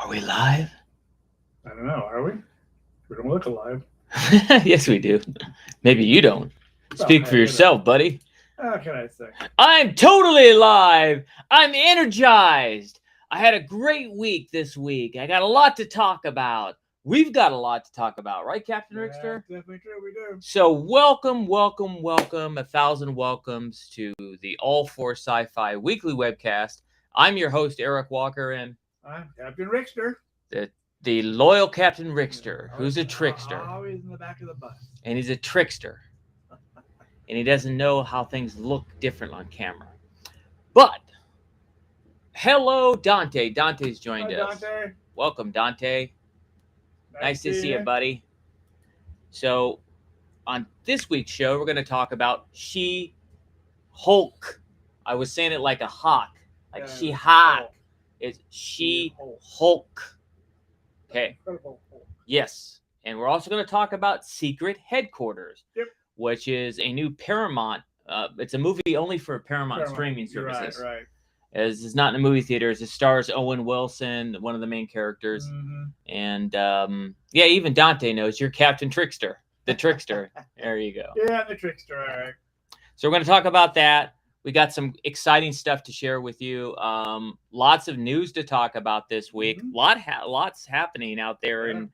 Are we live? I don't know. Are we? We don't look alive. Yes, we do. Maybe you don't. Well, Speak for hey, yourself, buddy. How can I say? I'm totally alive. I'm energized. I had a great week this week. I got a lot to talk about. We've got a lot to talk about, right, Captain That's Rickster? definitely true. We do. So, welcome, 1,000 welcomes to the All for Sci-Fi weekly webcast. I'm your host, Eric Walker, and I'm Captain Rickster. the loyal Captain Rickster, who's a trickster. Always in the back of the bus. And he's a trickster. And he doesn't know how things look different on camera. But, hello, Dante. Dante's joined us. Dante. Welcome, Dante. Nice to see you, buddy. So, on this week's show, we're going to talk about She-Hulk. I was saying it like a hawk. Like She-Hulk. It's She-Hulk. Okay. Yes. And we're also going to talk about Secret Headquarters. Yep. Which is a new Paramount. It's a movie only for Paramount streaming services. Right. As it's not in the movie theaters. It stars Owen Wilson, one of the main characters. Mm-hmm. And yeah, even Dante knows you're Captain Trickster. The Trickster. There you go. Yeah, the Trickster. All right. So we're going to talk about that. We got some exciting stuff to share with you. Lots of news to talk about this week. Mm-hmm. Lots happening out there, and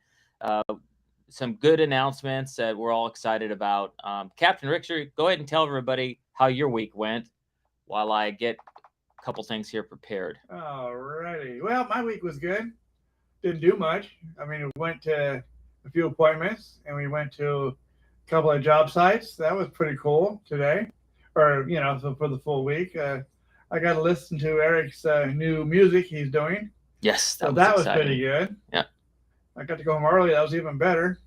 some good announcements that we're all excited about. Captain Rickster, go ahead and tell everybody how your week went while I get a couple things here prepared. All righty. Well, my week was good. Didn't do much. I mean, we went to a few appointments, and we went to a couple of job sites. That was pretty cool today. Or, so for the full week. I got to listen to Eric's new music he's doing. Yes, that was exciting. pretty good. Yeah. I got to go home early. That was even better.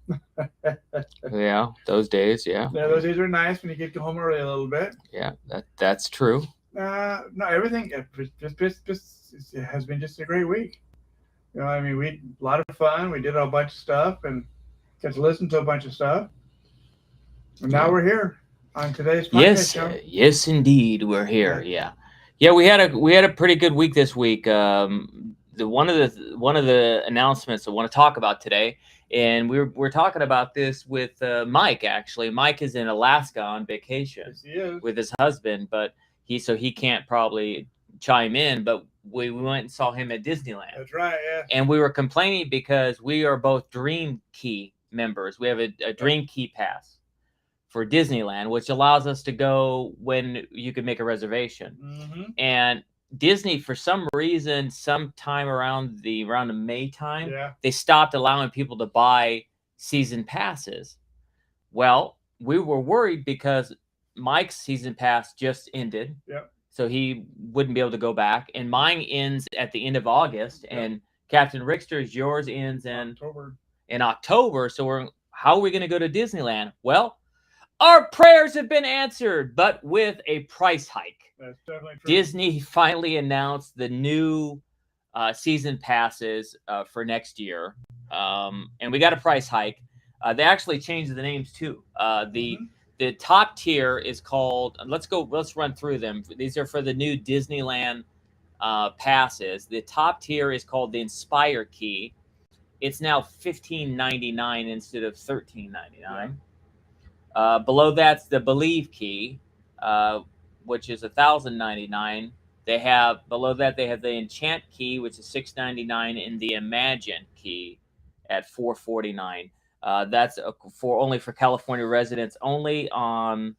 Yeah, those days, yeah. Yeah, those days are nice when you get to go home early a little bit. Yeah, that's true. No, everything just has been just a great week. I mean, we a lot of fun. We did a bunch of stuff and got to listen to a bunch of stuff. And now we're here on today's podcast show. Yes, indeed, we're here. Yeah. We had a pretty good week this week. One of the announcements I want to talk about today, and we're talking about this with Mike. Actually, Mike is in Alaska on vacation. Yes, he is. With his husband, but he can't probably chime in. But we went and saw him at Disneyland. That's right. Yeah. And we were complaining because we are both Dream Key members. We have a Dream Key pass for Disneyland, which allows us to go when you can make a reservation. Mm-hmm. And Disney, for some reason, sometime around the May time, they stopped allowing people to buy season passes. Well, we were worried because Mike's season pass just ended. Yep. So he wouldn't be able to go back. And mine ends at the end of August. Yep. And Captain Rickster's, yours ends in October. So how are we going to go to Disneyland? Well, our prayers have been answered, but with a price hike. That's definitely true. Disney finally announced the new season passes for next year, and we got a price hike. They actually changed the names too. The top tier is called. Let's run through them. These are for the new Disneyland passes. The top tier is called the Inspire Key. It's now $15.99 instead of $13.99. Yeah. Below that's the Believe Key, which is $1,099. Below that they have the Enchant Key, which is $699, and the Imagine Key at $449. That's only for California residents, only on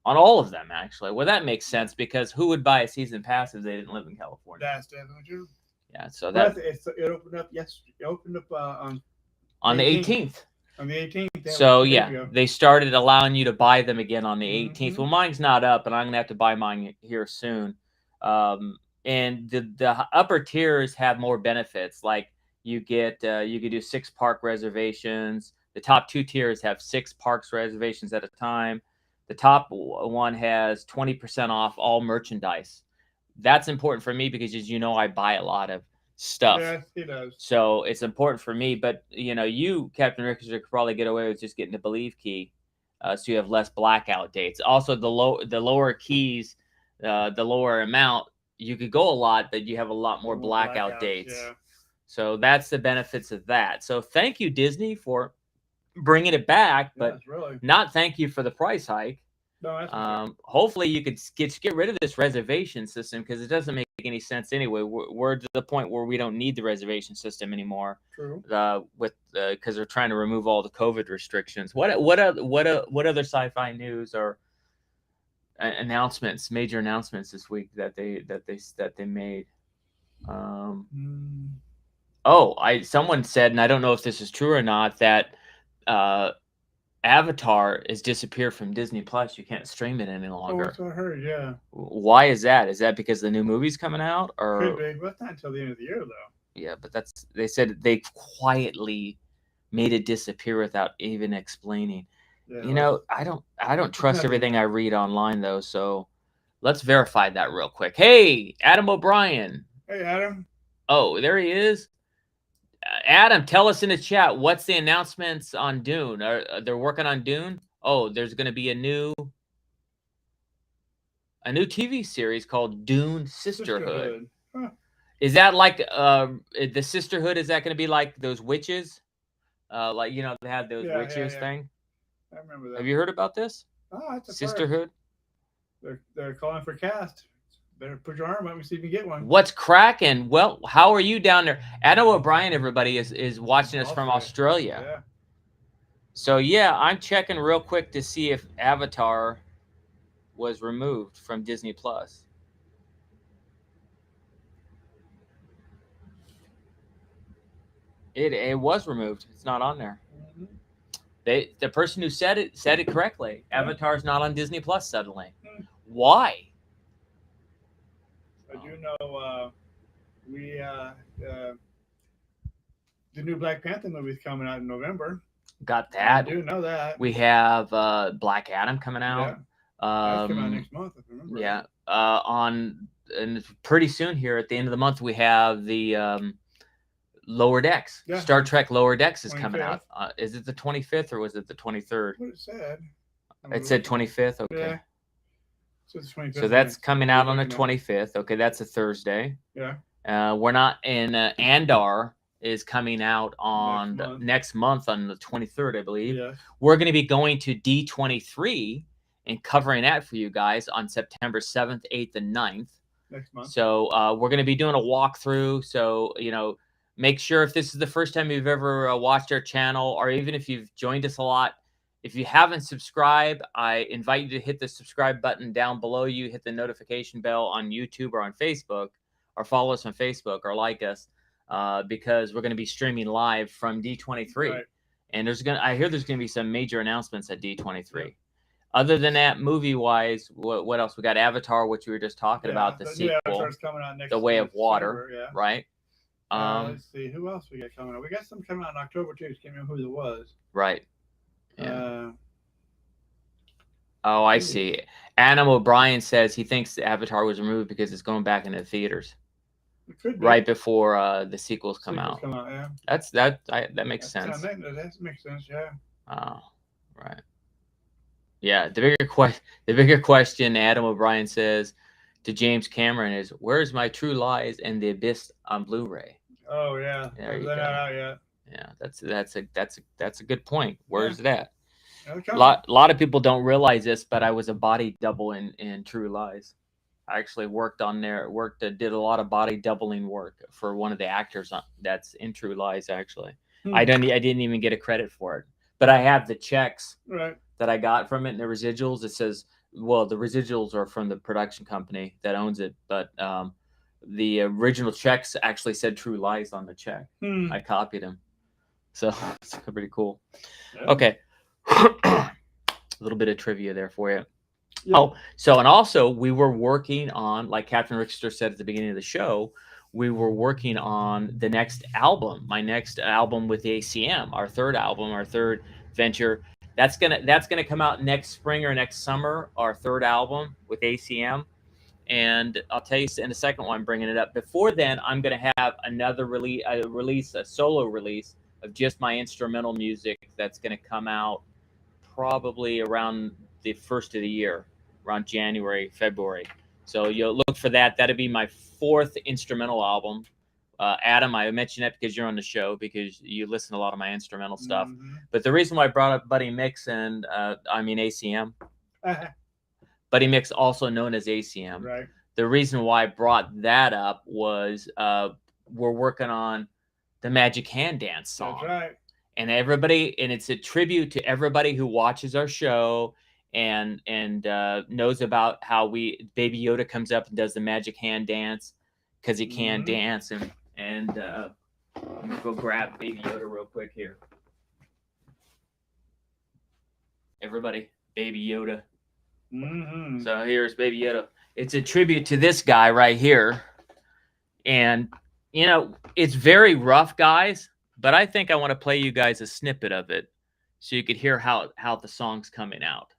all of them actually. Well, that makes sense because who would buy a season pass if they didn't live in California? That's definitely true. Yeah, so it opened up yesterday. It opened up on the 18th. On the 18th. So yeah, they started allowing you to buy them again on the 18th. Well, mine's not up, and I'm gonna have to buy mine here soon. And the upper tiers have more benefits, like you could do 6 park reservations. The top 2 tiers have 6 parks reservations at a time. The top one has 20% off all merchandise. That's important for me because, as you know, I buy a lot of stuff. Yes, he does. So it's important for me. But, you, Captain Rickster, could probably get away with just getting the Believe Key, so you have less blackout dates. Also, the lower keys, the lower amount, you could go a lot, but you have a lot more blackout dates. Yeah. So that's the benefits of that. So thank you, Disney, for bringing it back, but really. not thank you for the price hike. No, that's hopefully you could get rid of this reservation system, because it doesn't make any sense anyway. We're to the point where we don't need the reservation system anymore. True. Because they're trying to remove all the COVID restrictions. What other sci-fi news or major announcements this week that they made? Someone said, and I don't know if this is true or not, that Avatar has disappeared from Disney Plus. You can't stream it any longer. Oh, that's what I heard. Yeah. Why is that? Is that because the new movie's coming out, or could be? But that's not until the end of the year, though. Yeah, but they said they quietly made it disappear without even explaining. Yeah, I don't trust everything I read online, though. So let's verify that real quick. Hey, Adam O'Brien. Hey, Adam. Oh, there he is. Adam, tell us in the chat, what's the announcements on Dune? They're working on Dune? Oh, there's going to be a new TV series called Dune Sisterhood. Huh. Is that like the Sisterhood? Is that going to be like those witches? Like, they have those witches thing? I remember that. Have you heard about this? Oh, that's a Sisterhood? They're calling for cast. Better put your arm up and see if you get one. What's cracking? Well, how are you down there? Adam O'Brien, everybody, is watching us from Australia. Yeah. So, yeah, I'm checking real quick to see if Avatar was removed from Disney Plus. It was removed. It's not on there. Mm-hmm. The person who said it correctly. Yeah. Avatar's not on Disney Plus suddenly. Mm-hmm. Why? I do know the new Black Panther movie is coming out in November. Got that. I do know that. We have Black Adam coming out. Yeah. That's coming out next month, if I remember. Yeah. And pretty soon here at the end of the month, we have the Lower Decks. Yeah. Star Trek Lower Decks is 25th. Coming out. Is it the 25th or was it the 23rd? What it said. It said 25th. Okay. Yeah. So that's coming out on the 25th. Okay, that's a Thursday. Yeah. We're not in Andor is coming out on next month on the 23rd, I believe. Yeah. We're going to be going to D23 and covering that for you guys on September 7th, 8th, and 9th. Next month. So we're going to be doing a walkthrough. So, make sure if this is the first time you've ever watched our channel, or even if you've joined us a lot, if you haven't subscribed, I invite you to hit the subscribe button down below you, hit the notification bell on YouTube or on Facebook, or follow us on Facebook or like us, because we're going to be streaming live from D23. Right. And I hear there's going to be some major announcements at D23. Yeah. Other than that, movie-wise, what else? We got Avatar, which we were just talking about, the sequel, coming out next The Way of Water, December, yeah. Right? Let's see, who else we got coming out? We got some coming out in October, too. Just can't remember who it was. Right. Yeah. I see. Adam O'Brien says he thinks the Avatar was removed because it's going back into the theaters. It could be. Right before the sequels come out. Yeah. That makes sense. That makes sense, yeah. Oh, right. Yeah, the bigger question Adam O'Brien says to James Cameron is, "Where's my True Lies and the Abyss on Blu-ray?" Oh yeah, they're not out yet. Yeah, that's a good point. Where's that? A lot of people don't realize this, but I was a body double in True Lies. I actually did a lot of body doubling work for one of the actors that's in True Lies. Actually, I didn't even get a credit for it, but I have the checks that I got from it and the residuals. It says, well, the residuals are from the production company that owns it, but the original checks actually said True Lies on the check. I copied them. So it's pretty cool. Yeah. Okay. A little bit of trivia there for you. Yeah. Oh, and also we were working on, like Captain Rickster said at the beginning of the show, we were working on the next album, my next album with ACM, our third album, our third venture. That's gonna come out next spring or next summer, our third album with ACM. And I'll tell you in a second why I'm bringing it up. Before then, I'm going to have another a solo release of just my instrumental music that's going to come out probably around the first of the year, around January, February. So you'll look for that. That'll be my fourth instrumental album Adam, I mentioned that because you're on the show, because you listen to a lot of my instrumental stuff. Mm-hmm. But the reason why I brought up Buddy Mix and ACM, Buddy Mix, also known as ACM. Right. The reason why I brought that up was we're working on the Magic Hand Dance song. That's right. And it's a tribute to everybody who watches our show and knows about how Baby Yoda comes up and does the Magic Hand Dance because he can dance. And I'm gonna go grab Baby Yoda real quick here. Everybody, Baby Yoda. Mm-hmm. So here's Baby Yoda. It's a tribute to this guy right here. And, it's very rough, guys, but I think I want to play you guys a snippet of it so you could hear how the song's coming out.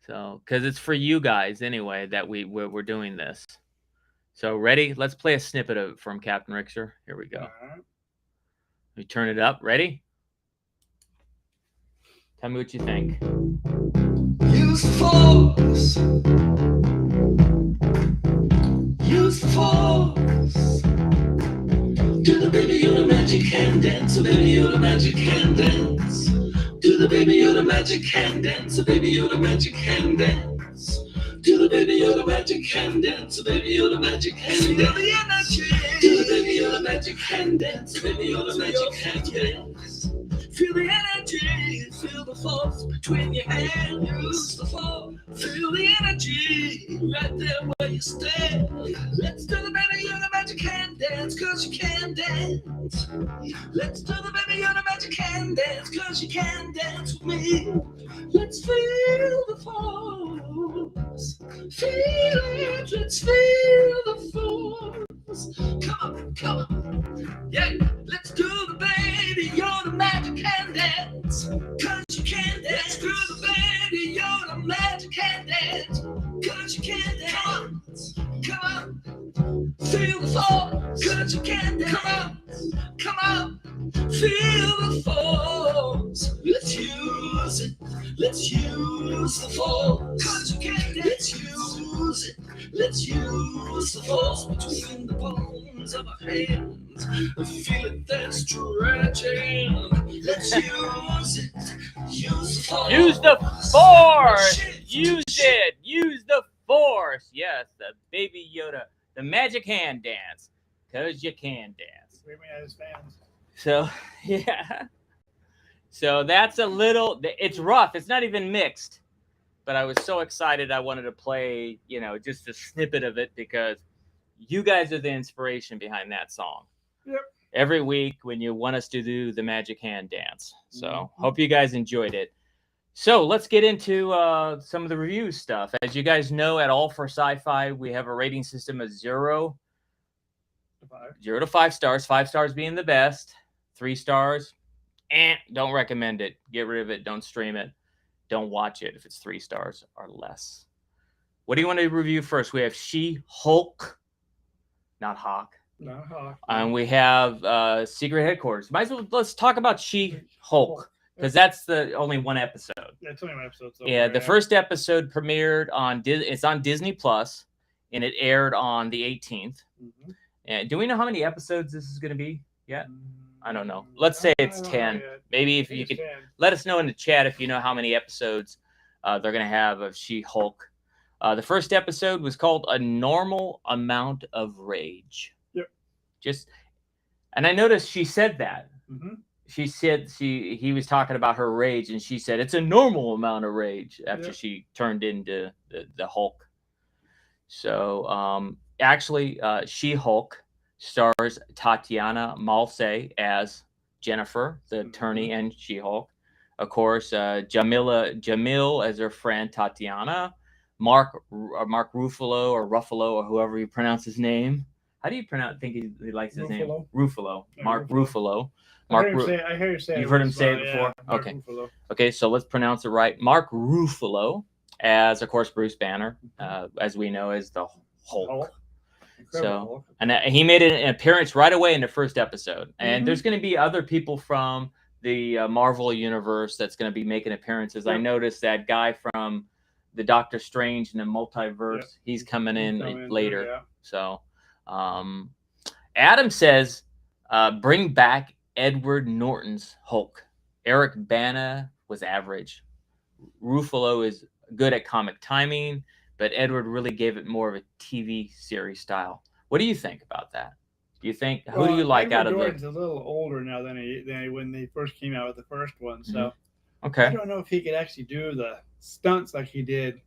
So, because it's for you guys anyway that we're doing this. So, ready? Let's play a snippet of it from Captain Rixer. Here we go. Right. We turn it up. Ready? Tell me what you think. Use force. Use force. Do the Baby Yoda magic hand dance, Baby Yoda magic hand dance. Do the Baby Yoda magic hand dance, Baby Yoda magic hand dance. Do the Baby Yoda magic hand dance, Baby Yoda magic hand dance. Do the Baby Yoda magic hand dance, Baby Yoda magic hand dance. Feel the energy, feel the force between your hands. Use the force, feel the energy right there where you stand. Let's do the Baby Yoda magic hand dance, cause you can dance. Let's do the Baby Yoda magic hand dance, cause you can dance with me. Let's feel the force, feel it, let's feel the force. Come on, yeah. Let's do the Baby Yoda magic hand dance, cause you can dance. Let's do the Baby Yoda magic hand dance, cause you can dance. Come on, feel the force, cause you can dance. Come on, feel the force. Let's use it, let's use the force, cause you can dance. Let's use it, let's use the force between the palms of our hands. Feel it there stretching. Let's use it, use the force. Use the force! Use it! Use the force! Yes, the Baby Yoda, the Magic Hand Dance, because you can dance. Screaming at his fans. So, yeah. So that's it's rough. It's not even mixed. But I was so excited I wanted to play, just a snippet of it because you guys are the inspiration behind that song. Yep. Every week when you want us to do the Magic Hand Dance. So hope you guys enjoyed it. So let's get into some of the review stuff. As you guys know, at All for Sci-Fi, we have a rating system of 0 to 5 stars. 5 stars being the best. 3 stars, don't recommend it. Get rid of it. Don't stream it. Don't watch it if it's 3 stars or less. What do you want to review first? We have She-Hulk, not Hawk. No, Hawk. And we have Secret Headquarters. Let's talk about She-Hulk because that's the only one episode. Yeah, it's only one episode. So Yeah, the first episode premiered it's on Disney Plus, and it aired on the 18th. Mm-hmm. And do we know how many episodes this is going to be yet? I don't know. Let's say it's 10. Maybe if you could 10. let us know in the chat if you know how many episodes they're going to have of She-Hulk. The first episode was called A Normal Amount of Rage. Yep. And I noticed she said that. Mm-hmm. She said he was talking about her rage, and she said it's a normal amount of rage after she turned into the Hulk. So actually, She-Hulk stars Tatiana Maslany as Jennifer, the attorney, and She-Hulk. Of course, Jamil as her friend Tatiana. Mark Ruffalo or whoever you pronounce his name. How do you think he likes his name? Ruffalo. Yeah, Mark Ruffalo. Ruffalo. I hear you say it. You've heard him say it before? Yeah, okay. Ruffalo. Okay, so let's pronounce it right. Mark Ruffalo as, of course, Bruce Banner, as we know, as the Hulk. So, and he made an appearance right away in the first episode. And there's going to be other people from the Marvel universe that's going to be making appearances. Yep. I noticed that guy from the Doctor Strange and the Multiverse. Yep. He's coming in later. So, Adam says, bring back Edward Norton's Hulk. Eric Bana was average. Ruffalo is good at comic timing, but Edward really gave it more of a TV series style. What do you think about that? Do you think who do you like Edward out of Norton's a little older now than when they first came out with the first one, so Okay. I don't know if he could actually do the stunts like he did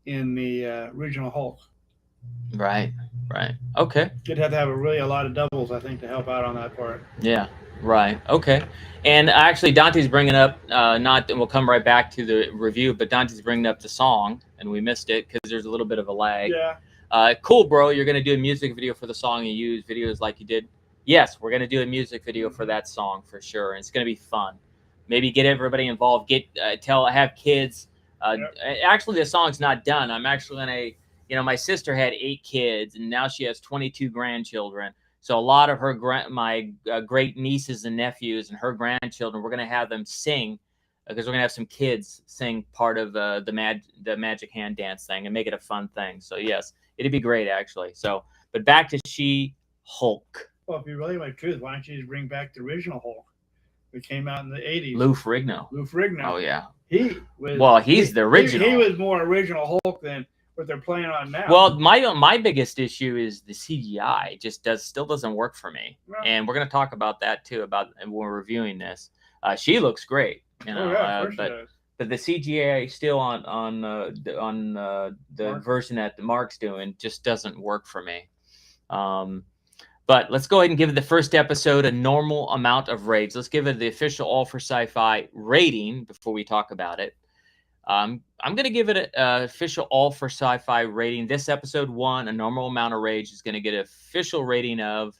in the original Hulk. Right. Okay. You'd have to have a lot of doubles, I think, to help out on that part. Yeah. Right. Okay. And actually, Dante's bringing up we'll come right back to the review, but Dante's bringing up the song, and we missed it because there's a little bit of a lag. Yeah. Cool, bro. You're gonna do a music video for the song you use videos like you did. Yes, we're gonna do a music video for that song for sure, and it's gonna be fun. Maybe get everybody involved. Have kids. Actually, the song's not done. I'm actually gonna. My sister had 8 kids, and now she has 22 grandchildren. So a lot of my great nieces and nephews and her grandchildren, we're gonna have them sing because we're gonna have some kids sing part of the magic hand dance thing and make it a fun thing. So yes, it'd be great actually. So, but back to She-Hulk. Well, if you really want the truth, why don't you just bring back the original Hulk? It came out in the 80s. Lou Ferrigno. Oh yeah. He's the original. He was more original Hulk than what they're playing on now. Well, my biggest issue is the CGI. It just still doesn't work for me. No. And we're going to talk about that too when we're reviewing this. She looks great, but the CGI still on the version that Mark's doing just doesn't work for me. But let's go ahead and give the first episode a normal amount of rage. Let's give it the official All for Sci-Fi rating before we talk about it. I'm going to give it an official All for Sci-Fi rating. This episode 1, a normal amount of rage, is going to get an official rating of.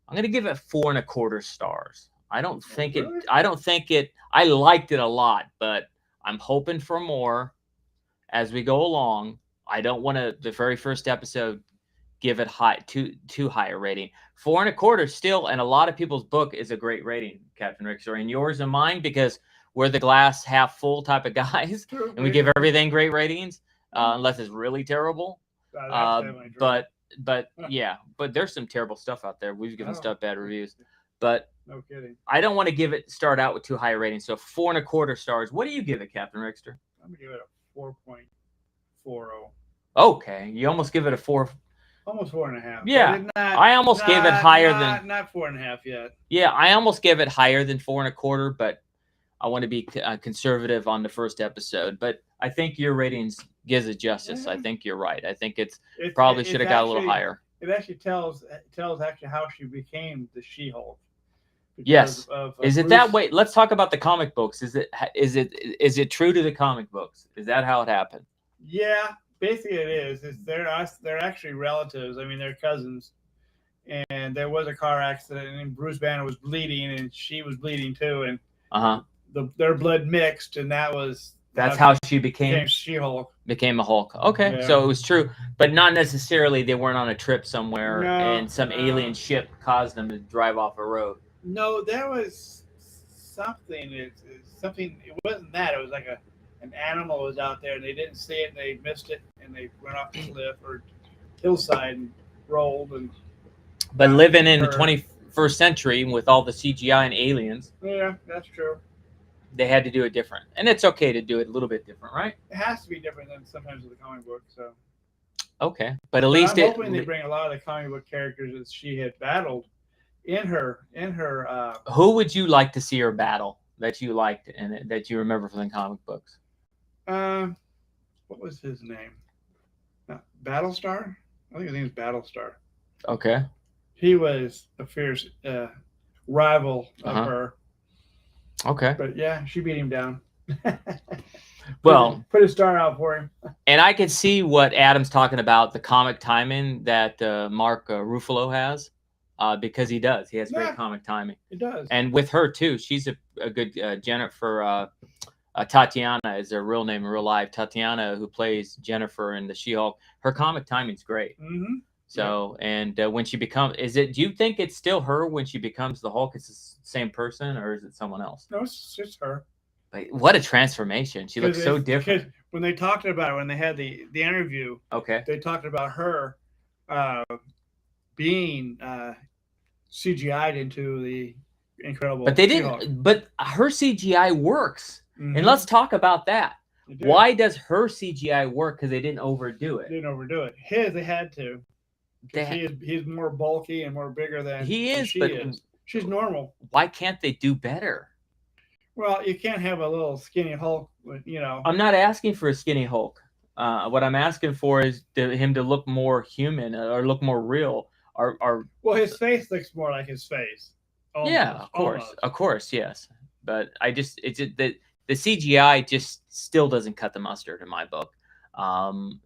I'm going to give it 4.25 stars. I don't think it. I liked it a lot, but I'm hoping for more as we go along. I don't want to the very first episode give it too high a rating. 4.25 still, and a lot of people's book is a great rating, Captain Rickster, and yours and mine, because we're the glass half full type of guys, and we give everything great ratings, unless it's really terrible. But yeah, but there's some terrible stuff out there. We've given stuff bad reviews, but no kidding. I don't want to start out with too high a rating. So 4.25 stars. What do you give it, Captain Rickster? I'm gonna give it a 4.40. Okay, you almost give it a 4. Almost 4.5. Yeah, I almost gave it higher than not 4.5 yet. Yeah, I almost gave it higher than 4.25, but I want to be conservative on the first episode. But I think your ratings gives it justice. I think you're right. I think it probably should have got a little higher. It actually tells actually how she became the She-Hulk. Yes. Is it that way? Let's talk about the comic books. Is it true to the comic books? Is that how it happened? Yeah. Basically, it is. They're actually relatives. I mean, they're cousins. And there was a car accident, and Bruce Banner was bleeding, and she was bleeding too, and their blood mixed, and that's how she became She-Hulk. Became a Hulk. Okay, yeah. So it was true, but not necessarily. They weren't on a trip somewhere, and some alien ship caused them to drive off a road. No, there was something. It wasn't that. It was like an animal was out there, and they didn't see it, and they missed it, and they went off the cliff or hillside and rolled. But living in the 21st century with all the CGI and aliens, yeah, that's true. They had to do it different, and it's okay to do it a little bit different, right? It has to be different than sometimes with the comic book. So okay, but at least I'm hoping they bring a lot of the comic book characters that she had battled in her. Who would you like to see her battle that you liked and that you remember from the comic books? What was his name? Battlestar? I think his name is Battlestar. Okay. He was a fierce rival of her. Okay. But yeah, she beat him down. Well, put a star out for him. And I could see what Adam's talking about, the comic timing that Mark Ruffalo has, because he does. He has great comic timing. He does. And with her, too. She's a good Jennifer. Tatiana is her real name in real life. Tatiana, who plays Jennifer in the She-Hulk. Her comic timing's great. Mm-hmm. So, and when she becomes, do you think it's still her when she becomes the Hulk? It's the same person, or is it someone else? No, it's just her. Like, what a transformation. She looks so different. When they talked about it, when they had the interview, okay, they talked about her being CGI'd into the Incredible. But they She-Hulk. didn't. But her CGI works, Mhm. and let's talk about that. They did. Why does her CGI work? Because they didn't overdo it. They didn't overdo it. His, they had to. They- He's more bulky and more bigger than He is, she but is. She's normal. why can't they do better? Well, you can't have a little skinny Hulk, I'm not asking for a skinny Hulk. What I'm asking for is him to look more human or look more real. Well, his face looks more like his face. Almost, yeah, of course, yes. But it's just that the CGI just still doesn't cut the mustard in my book.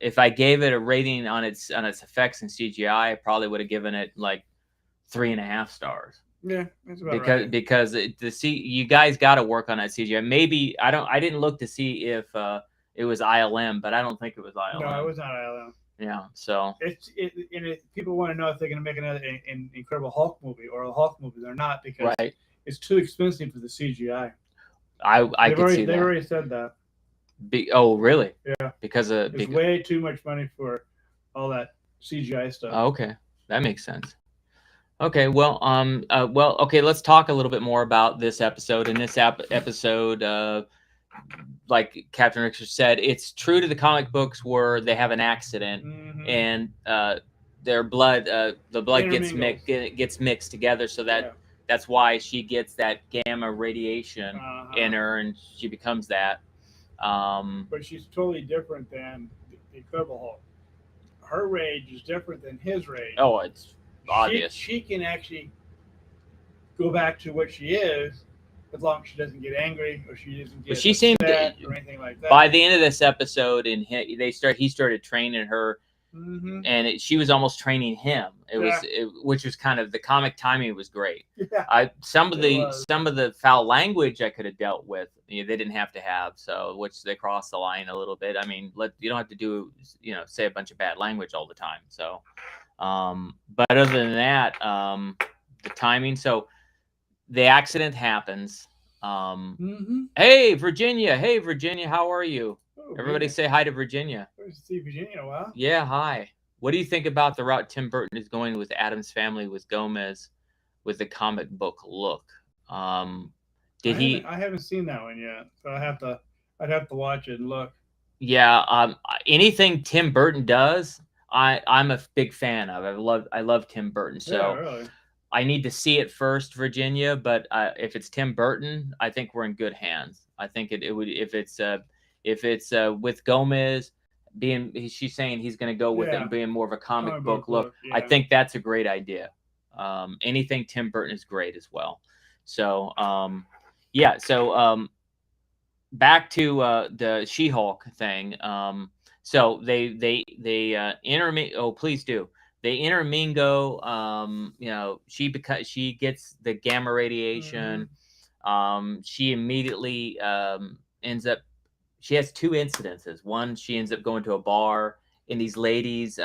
If I gave it a rating on its effects and CGI, I probably would have given it like 3.5 stars. Yeah, that's about right. Because you guys got to work on that CGI. Maybe I didn't look to see if it was ILM, but I don't think it was ILM. No, it was not ILM. Yeah, so people want to know if they're going to make another Incredible Hulk movie or a Hulk movie. They're not, because right. It's too expensive for the CGI. I could see that. They've already said that. Oh, really? Yeah. Because it's way too much money for all that CGI stuff. Oh, okay, that makes sense. Okay, well, okay. Let's talk a little bit more about this episode. In this episode, like Captain Richter said, it's true to the comic books where they have an accident and their blood, the blood gets mixed together, so that's why she gets that gamma radiation in her, and she becomes that. But she's totally different than the Incredible Hulk. Her rage is different than his rage. Oh, it's obvious. She can actually go back to what she is, as long as she doesn't get angry or she doesn't get upset or anything like that. By the end of this episode, and he started training her, and she was almost training him. Which was kind of, the comic timing was great. Yeah, some of the foul language I could have dealt with. They didn't have to have, which they crossed the line a little bit. I mean, you don't have to say a bunch of bad language all the time. So, but other than that, the timing. So the accident happens. Hey Virginia, how are you? Everybody say hi to Virginia. Good to see Virginia in a while. Yeah, hi. What do you think about the route Tim Burton is going with Addams Family, with Gomez, with the comic book look? I haven't seen that one yet, so I'd have to watch it and look. Yeah, anything Tim Burton does, I'm a big fan of. I love Tim Burton. So yeah, really. I need to see it first, Virginia. But if it's Tim Burton, I think we're in good hands. I think it would, if it's with Gomez she's saying he's going to go with it being more of a comic book look. Yeah. I think that's a great idea. Anything Tim Burton is great as well. So back to the She-Hulk thing. So they intermingle. Oh, please do. They intermingle. She gets the gamma radiation. She immediately ends up. She has 2 incidences. One, she ends up going to a bar, and these ladies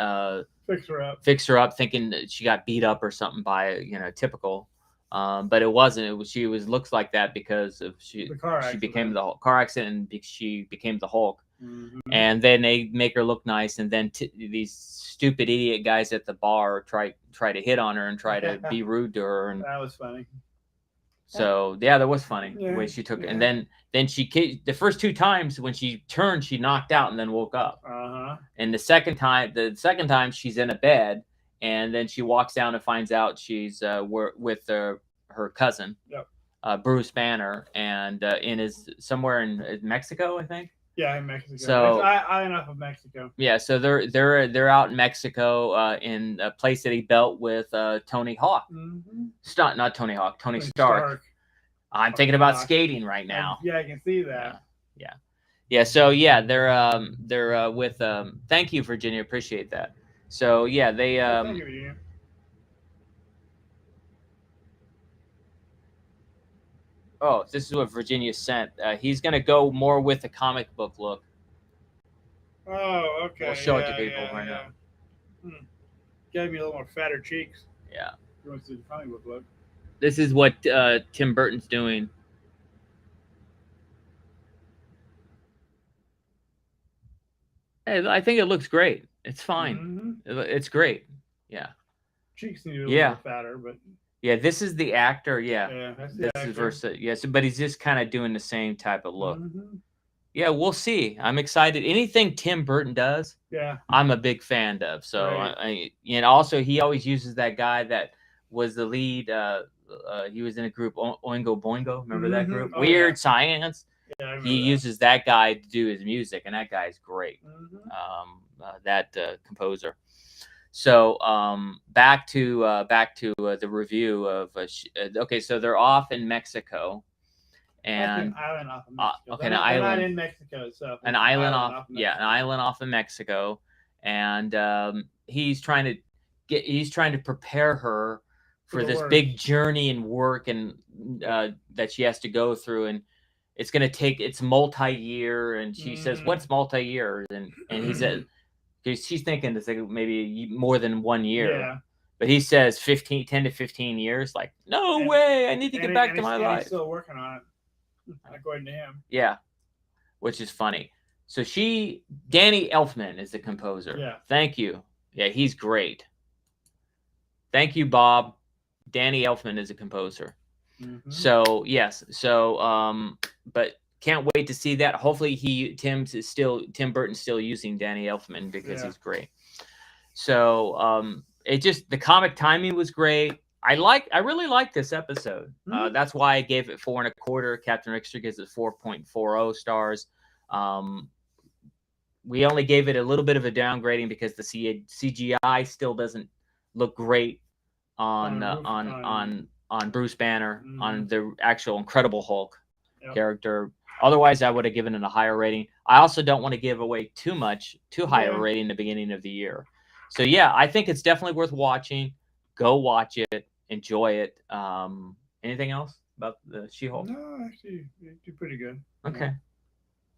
fix her up, thinking that she got beat up or something by typical. But it wasn't. She looks like that because of she became the car accident, and she became the Hulk. And then they make her look nice, and then these stupid idiot guys at the bar try to hit on her and try to be rude to her. And that was funny. So that was funny the way she took it. And then she, the first 2 times when she turned, she knocked out and then woke up. And the second time she's in a bed, and then she walks down and finds out she's with her cousin, Bruce Banner, and somewhere in Mexico, I think. Yeah, in Mexico. So island off of Mexico. Yeah, so they're out in Mexico in a place that he built with Tony Hawk. Not Tony Hawk, Tony Stark. I'm thinking about skating right now. Yeah, I can see that. Yeah. So they're with. Thank you, Virginia. Appreciate that. So they. Thank you, Virginia. Oh, this is what Virginia sent. He's going to go more with the comic book look. Oh, okay. We'll show it to people right now. Got to be a little more fatter cheeks. Yeah. You want to see the comic book look? This is what Tim Burton's doing. Hey, I think it looks great. It's fine. It's great. Yeah. cheeks need to be a Yeah. little fatter, but Yeah, this is the actor. Yeah, yeah, that's the this actor. is versus. Yes, but he's just kind of doing the same type of look. Mhm. Yeah, we'll see. I'm excited. Anything Tim Burton does, Yeah, I'm a big fan of. So, Right. and also he always uses that guy that was the lead. He was in a group, Oingo Boingo. Remember that Mhm. group? Oh, Weird yeah. Science. Yeah, I remember He that. uses that guy to do his music, and that guy's great. Mhm. That composer. So back to the review of. Okay, so they're off in Mexico, That's and an island off of Mexico. okay, They're not island. in Mexico itself. An It's island off, off of yeah, an Mexico. island off of Mexico, and he's trying to prepare her For for the this work. big journey and work and that she has to go through, and it's multi-year, and she says, Mhm. "What's multi-year?" And he says, 'cause she's thinking it's like maybe more than 1 year, Yeah. but he says 10 to 15 years. Like, no And- way! I need to get back to and my he's life. still working on it, according to him. Yeah, which is funny. So Danny Elfman is the composer. Yeah. Thank you. Yeah, he's great. Thank you, Bob. Danny Elfman is a composer. Mhm. So yes. So but can't wait to see that. Hopefully Tim Burton's still using Danny Elfman because Yeah. he's great. So the comic timing was great. I really like this episode. Mhm. That's why I gave it 4.25. Captain Rickster gives it 4.40 stars. We only gave it a little bit of a downgrading because the CGI still doesn't look great on Bruce Banner, on the actual Incredible Hulk character. Otherwise, I would have given it a higher rating. I also don't want to give away too high of a rating in the beginning of the year. So yeah, I think it's definitely worth watching. Go watch it, enjoy it. Anything else about the She-Hulk? No, actually, you do pretty good. Okay,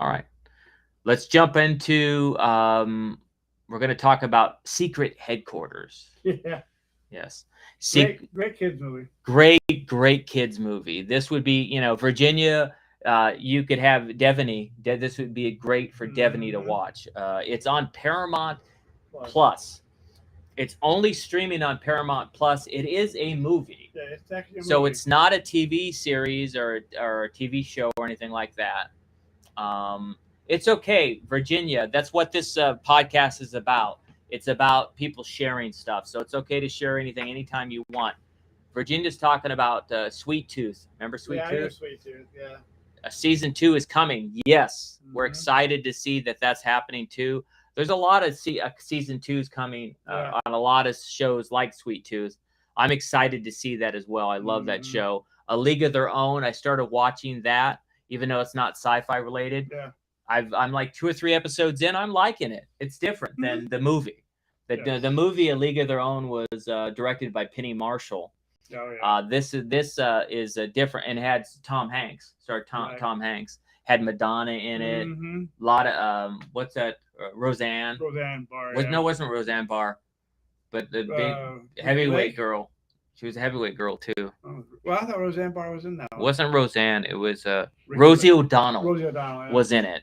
all right. Let's jump into. We're going to talk about Secret Headquarters. Yeah. Yes. Great kids movie. Great kids movie. This would be, Virginia. You could have Devaney. This would be great for Devaney to watch. It's on Paramount Plus. It's only streaming on Paramount Plus. It is a movie. Yeah, it's actually a movie. So it's not a TV series or a TV show or anything like that. It's okay, Virginia. That's what this podcast is about. It's about people sharing stuff. So it's okay to share anything anytime you want. Virginia's talking about Sweet Tooth. Remember Sweet Tooth? I know Sweet Tooth, yeah. Season 2 is coming. Yes. We're excited to see that that's happening too. There's a lot of season 2s coming on a lot of shows like Sweet Tooth. I'm excited to see that as well. I love that show. A League of Their Own. I started watching that, even though it's not sci-fi related. Yeah. I'm like 2 or 3 episodes in. I'm liking it. It's different than the movie. The movie A League of Their Own was directed by Penny Marshall. Oh, yeah. This is a different, and had Tom Hanks. Tom Hanks had Madonna in it. A lot of what's that? Roseanne. Roseanne Barr. No, it wasn't Roseanne Barr, but the big heavyweight girl. She was a heavyweight girl too. Well, I thought Roseanne Barr was in that one. It wasn't Roseanne. It was Rosie O'Donnell. Rosie O'Donnell was in it,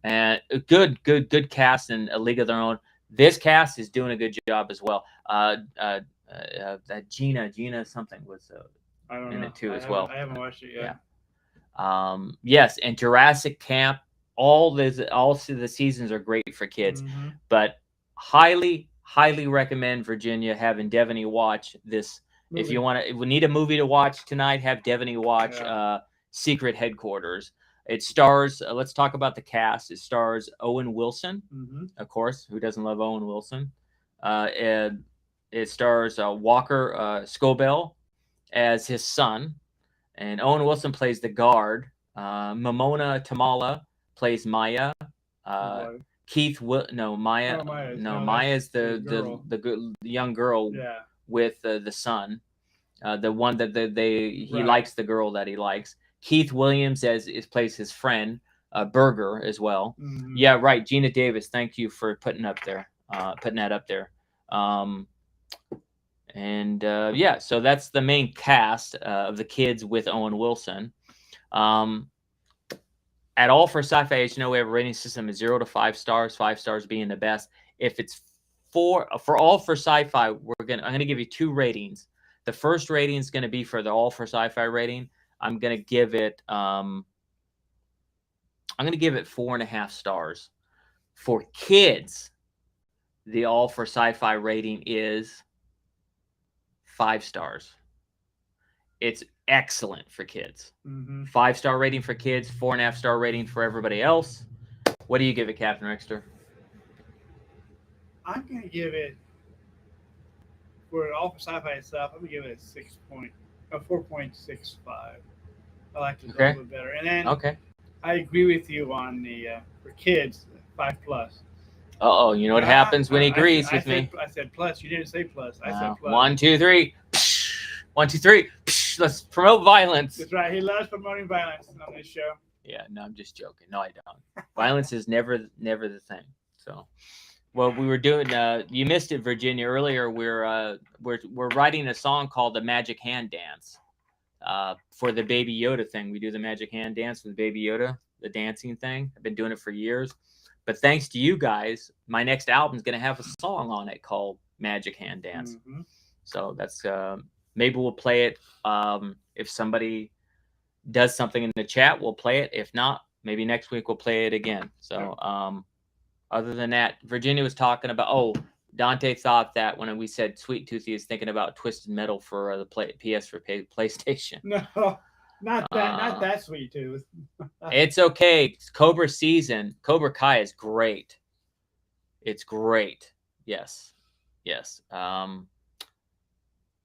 and a good cast in A League of Their Own. This cast is doing a good job as well. That Gina something was in it too as well. I haven't watched it yet. Yeah. Yes, and Jurassic Camp. All the seasons are great for kids, but highly recommend Virginia having Devaney watch this. Movie. If you need a movie to watch tonight, have Devaney watch Secret Headquarters. It stars. Let's talk about the cast. It stars Owen Wilson, of course. Who doesn't love Owen Wilson? And it stars Walker Scobell as his son, and Owen Wilson plays the guard. Mamona Tamala plays Maya. Maya. Maya's the young girl with the son, the one that he likes, the girl that he likes. Keith Williams plays his friend Berger as well. Yeah, right. Gina Davis. Thank you for putting that up there. So that's the main cast of the kids with Owen Wilson. At all for Sci-Fi, we have a rating system of 0 to 5 stars, 5 stars being the best. If it's for all for sci-fi, I'm gonna give you 2 ratings. The first rating is gonna be for the all for sci-fi rating. I'm gonna give it 4.5 stars. For kids, the all for sci-fi rating is 5 stars. It's excellent for kids. 5-star rating for kids, 4.5-star rating for everybody else. What do you give it, Captain Rickster? I'm going to give it, for all for sci-fi stuff, I'm going to give it a 4.65. I like it a little bit better. And then I agree with you on the, for kids, 5+. Uh-oh, you know what happens when he agrees with me? I said plus. You didn't say plus. I said plus. 1, 2, 3. 1, 2, 3. Let's promote violence. That's right. He loves promoting violence on this show. Yeah, no, I'm just joking. No, I don't. Violence is never the thing. So, well, we were doing. You missed it, Virginia. Earlier, we're writing a song called "The Magic Hand Dance" for the Baby Yoda thing. We do the Magic Hand Dance with Baby Yoda, the dancing thing. I've been doing it for years. But thanks to you guys, my next album is going to have a song on it called Magic Hand Dance. So that's maybe we'll play it. If somebody does something in the chat, we'll play it. If not, maybe next week we'll play it again. So other than that, Virginia was talking about, Dante thought that when we said Sweet Tooth, he was thinking about Twisted Metal for the PS for PlayStation. No. Not that Sweet Tooth. It's okay. Cobra season. Cobra Kai is great. It's great. Yes.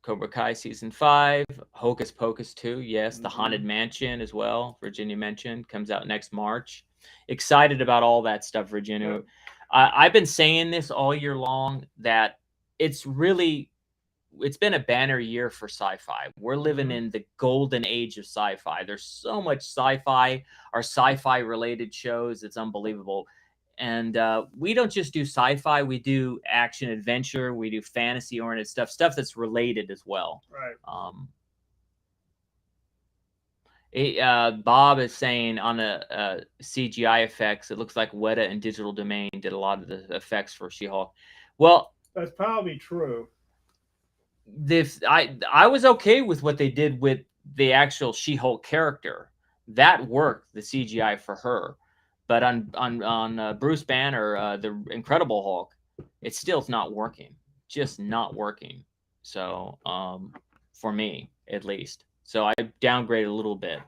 Cobra Kai season 5. Hocus Pocus 2. Yes. The Haunted Mansion as well. Virginia mentioned comes out next March. Excited about all that stuff, Virginia. Yep. I've been saying this all year long that it's been a banner year for sci-fi. We're living in the golden age of sci-fi. There's so much sci-fi, our sci-fi related shows. It's unbelievable. And we don't just do sci-fi. We do action adventure. We do fantasy oriented stuff that's related as well. Right. Bob is saying on the CGI effects, it looks like Weta and Digital Domain did a lot of the effects for She-Hulk. Well, that's probably true. I was okay with what they did with the actual She-Hulk character. That worked, the CGI for her. But on Bruce Banner, the Incredible Hulk, it's not working. Just not working. So for me, at least. So I downgraded a little bit.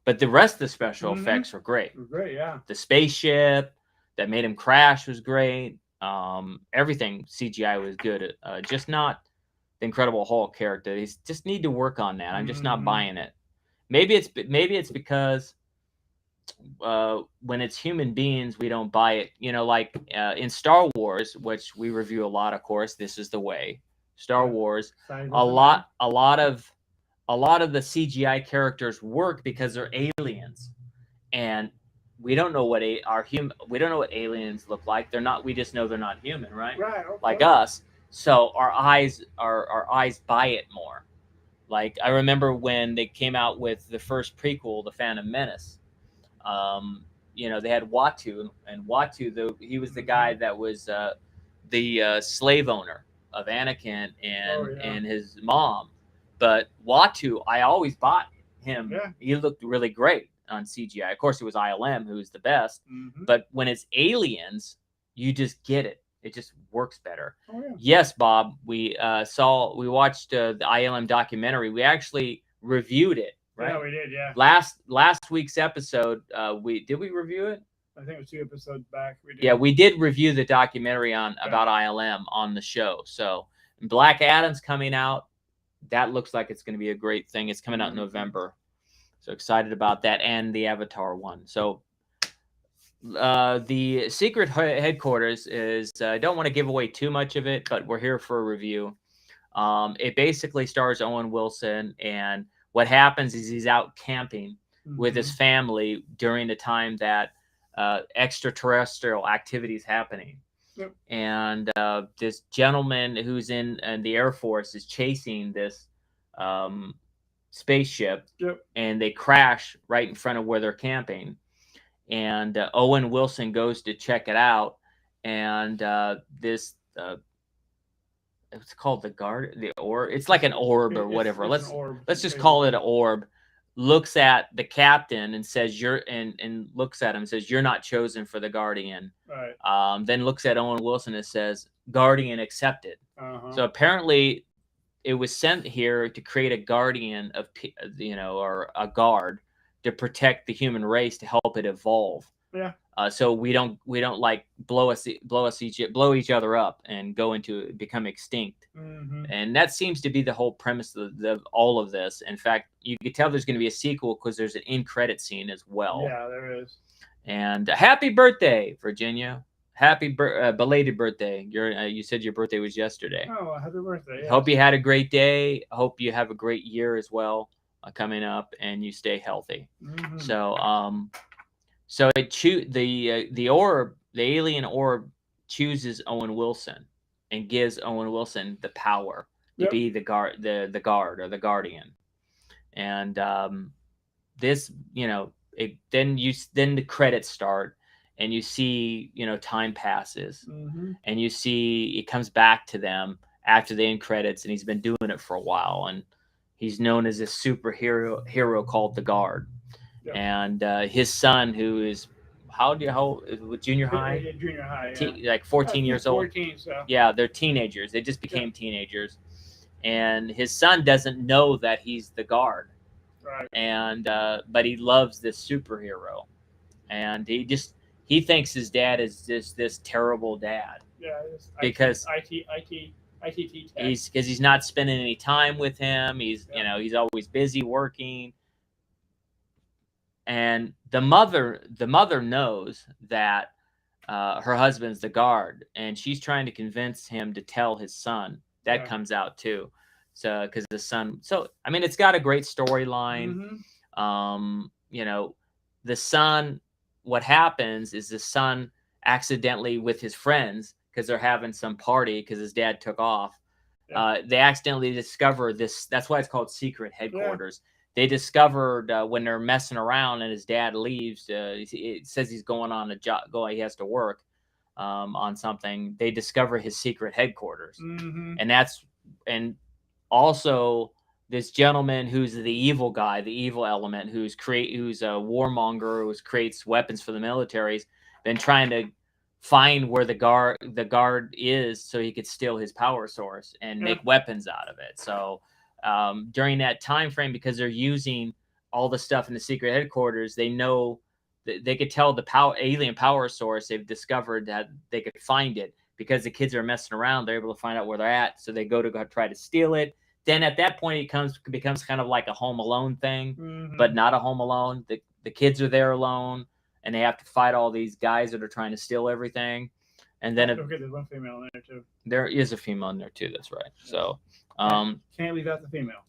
But the rest of the special effects were great. Great, yeah. The spaceship that made him crash was great. Everything CGI was good. Just not the Incredible Hulk character. They just need to work on that. I'm just not buying it. Maybe it's because when it's human beings, we don't buy it. You know, like in Star Wars, which we review a lot, of course. This is the way. Star Wars, a lot of the CGI characters work because they're aliens, and we don't know what we don't know what aliens look like. They're not. We just know they're not human, right? Right. Okay. Like us. So our eyes buy it more. Like I remember when they came out with the first prequel, The Phantom Menace. They had Watu, and Watu, he was the guy that was the slave owner of Anakin and his mom. But Watu, I always bought him. Yeah. He looked really great on CGI. Of course, it was ILM who was the best. But when it's aliens, you just get it. It just works better. Oh, yeah. Yes, Bob. We watched the ILM documentary. We actually reviewed it. Right? Yeah, we did. Yeah. Last week's episode, we review it? I think it was 2 episodes back. We did. Yeah, we did review the documentary about ILM on the show. So Black Adam's coming out. That looks like it's going to be a great thing. It's coming out in November. So excited about that, and the Avatar one. So the secret headquarters is, I don't want to give away too much of it, but we're here for a review. It basically stars Owen Wilson, and what happens is he's out camping with his family during the time that extraterrestrial activity is happening. Yep. And this gentleman who's in the Air Force is chasing this spaceship, and they crash right in front of where they're camping. And Owen Wilson goes to check it out, and this it's called the orb. It's like an orb or whatever. It's an orb, Let's just basically. call it an orb. Looks at the captain and says and looks at him and says, "You're not chosen for the Guardian." Right. Then looks at Owen Wilson and says, "Guardian accepted." Uh-huh. So apparently, it was sent here to create a guardian of or a guard to protect the human race to help it evolve. Yeah. So we don't like blow each other up and become extinct. Mm-hmm. And that seems to be the whole premise of all of this. In fact, you could tell there's going to be a sequel because there's an end credit scene as well. Yeah, there is. And happy birthday, Virginia! Happy belated birthday. You said your birthday was yesterday. Oh, happy birthday! Yes. Hope you had a great day. Hope you have a great year as well coming up, and you stay healthy. Mm-hmm. So the orb, the alien orb, chooses Owen Wilson and gives Owen Wilson the power to be the guard or the guardian. And this, then the credits start, and you see, time passes, mm-hmm. and you see it comes back to them after the end credits, and he's been doing it for a while, and he's known as this hero called the Guard. Yep. And his son, who is with junior high? Yeah, junior high, like 14 years old. 14, so. Yeah, they're teenagers. They just became teenagers. And his son doesn't know that he's the Guard. Right. And but he loves this superhero. And he thinks his dad is just this terrible dad. Yeah, because ITT tech. He's not spending any time with him. He's he's always busy working. And the mother knows that her husband's the Guard, and she's trying to convince him to tell his son. That comes out too. So because the son, I mean, it's got a great storyline. Mm-hmm. The son. What happens is the son accidentally, with his friends, because they're having some party because his dad took off. Yeah. They accidentally discover this. That's why it's called secret headquarters. Yeah. They discovered when they're messing around and his dad leaves. It says he's going on a job. He has to work on something. They discover his secret headquarters, mm-hmm. and also this gentleman who's the evil guy, the evil element, who's a warmonger, who creates weapons for the militaries, been trying to find where the guard is so he could steal his power source and make weapons out of it. So during that time frame, because they're using all the stuff in the secret headquarters, they know that they could tell the alien power source. They've discovered that they could find it because the kids are messing around. They're able to find out where they're at, so they go try to steal it. Then at that point, it becomes kind of like a Home Alone thing, mm-hmm. but not a Home Alone. The kids are there alone, and they have to fight all these guys that are trying to steal everything. And then there's one female in there too. There is a female in there too. That's right. So can't leave out the female.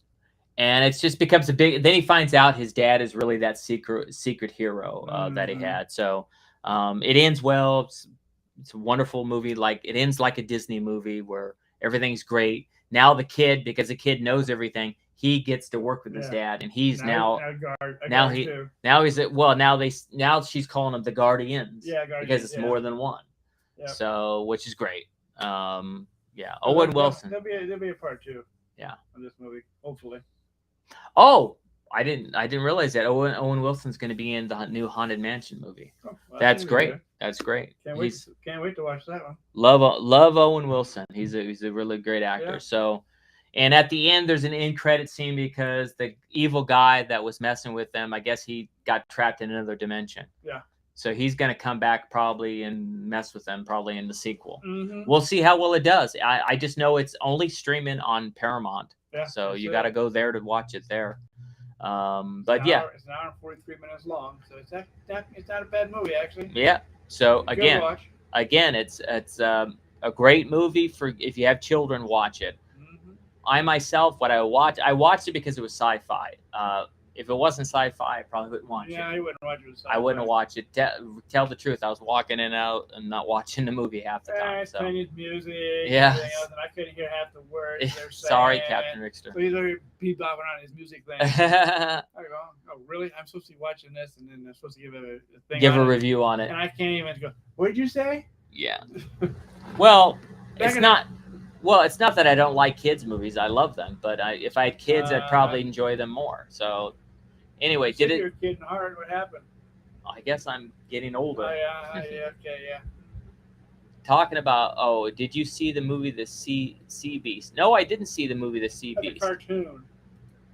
And it just becomes a big. Then he finds out his dad is really that secret hero that he had. So it ends well. It's a wonderful movie. Like it ends like a Disney movie where everything's great. Now the kid, because the kid knows everything, he gets to work with his dad, and he's now she's calling them the Guardians, because it's more than one. Yep. So, which is great. Owen Wilson. There'll be a part 2. Yeah. Of this movie, hopefully. Oh, I didn't realize that Owen Wilson's going to be in the new Haunted Mansion movie. Oh, well, that's great. That's great. Can't wait to watch that one. Love Owen Wilson. He's a really great actor. Yeah. So, and at the end, there's an end credit scene because the evil guy that was messing with them, I guess he got trapped in another dimension. Yeah. So he's going to come back probably and mess with them probably in the sequel. Mm-hmm. We'll see how well it does. I just know it's only streaming on Paramount. Yeah, so you got to go there to watch it there. But it's an hour and 43 minutes long, so it's not a bad movie actually. Yeah. So again, it's a great movie for if you have children, watch it. Mm-hmm. I myself, I watched it because it was sci-fi. If it wasn't sci-fi, I probably wouldn't watch it. Yeah, I wouldn't watch it. I wouldn't watch it. Tell the truth, I was walking in and out and not watching the movie half the time. So music. Yeah. And I couldn't hear half the words they're saying. Sorry, Captain Rickster. So he's already bebopping on his music thing. I go, oh, really? I'm supposed to be watching this, and then I'm supposed to give it a thing. Give a review on it. And I can't even go, what did you say? Yeah. Well, it's not. Well, it's not that I don't like kids movies. I love them, but if I had kids, I'd probably enjoy them more. So, anyway, did it? You're a kid in heart. What happened? I guess I'm getting older. Oh yeah, okay, yeah. Talking about, oh, did you see the movie The Sea Beast? No, I didn't see the movie The Sea That's a Beast. cartoon.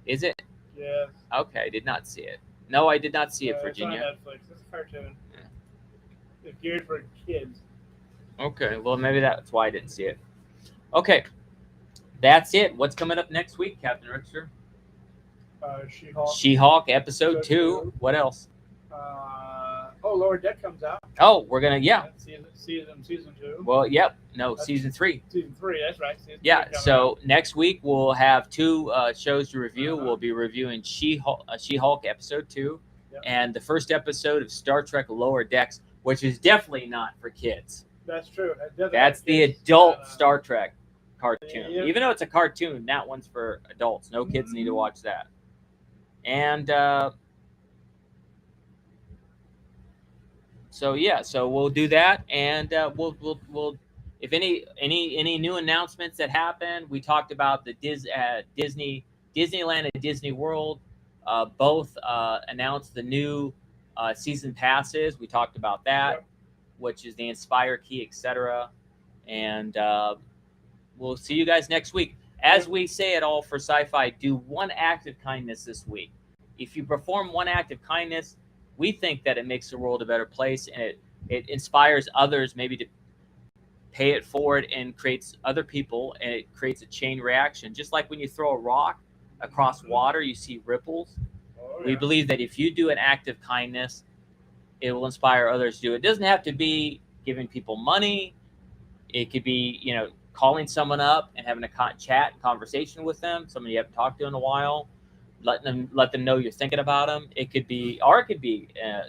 Is it? Yes. Okay, I did not see it. No, I did not see it, It's on Virginia. Netflix. It's a cartoon. It's geared for kids. Okay, well, maybe that's why I didn't see it. Okay, that's it. What's coming up next week, Captain Rickster? She-Hulk. She-Hulk episode 2. Episode 2. What else? Lower Deck comes out. Oh, we're gonna Season 2. Well, yep. No, season 3. Season 3. That's right. Yeah. So next week we'll have 2 shows to review. We'll be reviewing She-Hulk episode 2, and the first episode of Star Trek Lower Decks, which is definitely not for kids. That's true. That's the adult Star Trek cartoon. Yeah. Even though it's a cartoon, that one's for adults. No kids need to watch that. And so we'll do that, and we'll if any new announcements that happen. We talked about the Disneyland and Disney World both announced the new season passes. We talked about that, which is the Inspire Key, etc. And we'll see you guys next week. As we say it all for Sci-Fi, do one act of kindness this week. If you perform one act of kindness, we think that it makes the world a better place, and it inspires others maybe to pay it forward and creates other people, and it creates a chain reaction. Just like when you throw a rock across water, you see ripples. We believe that if you do an act of kindness, it will inspire others to do it. It doesn't have to be giving people money. It could be, calling someone up and having a chat and conversation with them, somebody you haven't talked to in a while, let them know you're thinking about them. It could be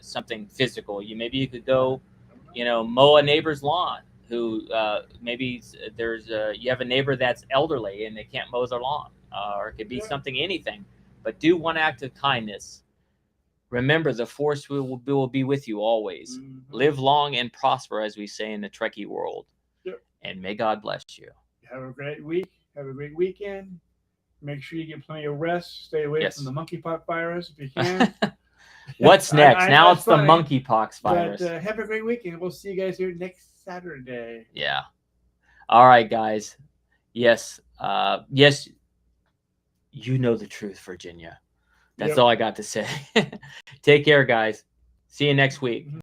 something physical. Maybe you could go, mow a neighbor's lawn. Who maybe you have a neighbor that's elderly and they can't mow their lawn, or it could be anything. But do one act of kindness. Remember, the Force will be with you always. Mm-hmm. Live long and prosper, as we say in the Trekkie world. Yep. And may God bless you. Have a great week. Have a great weekend. Make sure you get plenty of rest. Stay away from the monkeypox virus if you can. What's next? Now it's the monkeypox virus. But have a great weekend. We'll see you guys here next Saturday. Yeah. All right, guys. Yes. Yes. You know the truth, Virginia. That's all I got to say. Take care, guys. See you next week.